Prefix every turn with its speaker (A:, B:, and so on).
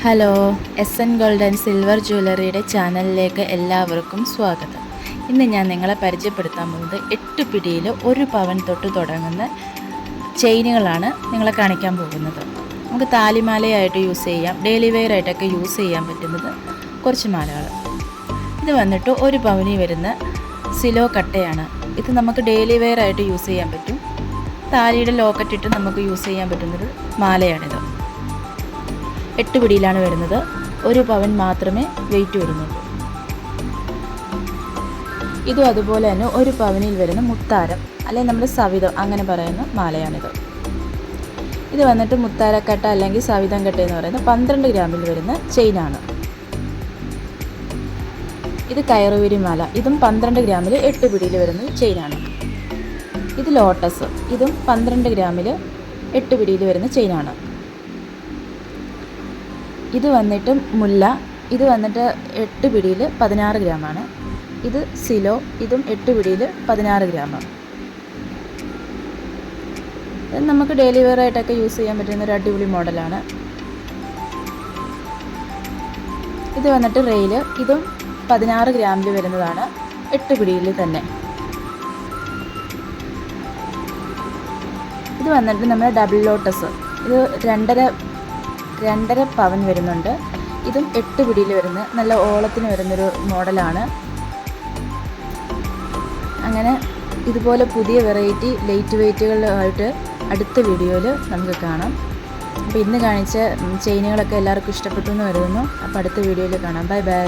A: Hello, S N gold and silver ജ്വല്ലറിയുടെ ചാനലിലേക്ക് എല്ലാവർക്കും സ്വാഗതം. ഇന്ന് ഞാൻ നിങ്ങളെ പരിചയപ്പെടുത്താൻ പോകുന്നത് 8 പിടിയിൽ 1 പവൻ തൊട്ട് തുടങ്ങുന്ന ചെയിനുകളാണ് നിങ്ങളെ കാണിക്കാൻ പോകുന്നത്. നമുക്ക് താലിമാലയായിട്ട് യൂസ് ചെയ്യാം, ഡെയിലി വെയർ ആയിട്ടൊക്കെ യൂസ് ചെയ്യാൻ പറ്റുന്നത് കുറച്ച് മാലകൾ. ഇത് വന്നിട്ട് 1 പവനിൽ വരുന്ന സിലോ കട്ടയാണ്. ഇത് നമുക്ക് ഡെയിലി വെയർ ആയിട്ട് യൂസ് ചെയ്യാൻ പറ്റും. താലിയുടെ ലോക്കറ്റ് ഇട്ട് നമുക്ക് യൂസ് ചെയ്യാൻ പറ്റുന്നത് മാലയാണിത്. 8 പിടിയിലാണ് വരുന്നത്. 1 പവൻ മാത്രമേ വെയിറ്റ് വരുന്നുള്ളൂ. ഇതും അതുപോലെ തന്നെ 1 പവനിൽ വരുന്ന മുത്താരം അല്ലെങ്കിൽ നമ്മുടെ സവിതം അങ്ങനെ പറയുന്ന മാലയാണിത്. ഇത് വന്നിട്ട് മുത്താരക്കട്ട അല്ലെങ്കിൽ സവിതം കട്ട എന്ന് പറയുന്ന 12 ഗ്രാമിൽ വരുന്ന ചെയിനാണ്. ഇത് കയറുവിരി മാല. ഇതും 12 ഗ്രാമിൽ 8 പിടിയിൽ വരുന്ന ചെയിനാണ്. ഇത് ലോട്ടസ്. ഇതും 12 ഗ്രാമിൽ 8 പിടിയിൽ വരുന്ന ചെയിനാണ്. ഇത് വന്നിട്ട് മുല്ല. ഇത് വന്നിട്ട് 8 പിടിയിൽ 16 ഗ്രാമാണ്. ഇത് സിലോ. ഇതും 8 പിടിയിൽ 16 ഗ്രാമാണ്. ഇത് നമുക്ക് ഡെയിലി വെയർ ആയിട്ടൊക്കെ യൂസ് ചെയ്യാൻ പറ്റുന്ന ഒരു അടിപൊളി മോഡലാണ്. ഇത് വന്നിട്ട് റെയില്. ഇതും 16 ഗ്രാമിൽ വരുന്നതാണ്, 8 പിടിയിൽ തന്നെ. ഇത് വന്നിട്ട് നമ്മുടെ ഡബിൾ ലോട്ടസ്. ഇത് 2.5 പവൻ വരുന്നുണ്ട്. ഇതും 8 പിടിയിൽ വരുന്ന നല്ല ഓളത്തിന് വരുന്നൊരു മോഡലാണ്. അങ്ങനെ ഇതുപോലെ പുതിയ വെറൈറ്റി ലൈറ്റ് വെയ്റ്റുകളായിട്ട് അടുത്ത വീഡിയോയിൽ നമുക്ക് കാണാം. അപ്പോൾ ഇന്ന് കാണിച്ച ചെയിനുകളൊക്കെ എല്ലാവർക്കും ഇഷ്ടപ്പെട്ടു എന്ന് കരുതുന്നു. അപ്പോൾ അടുത്ത വീഡിയോയിൽ കാണാം. Bye bye.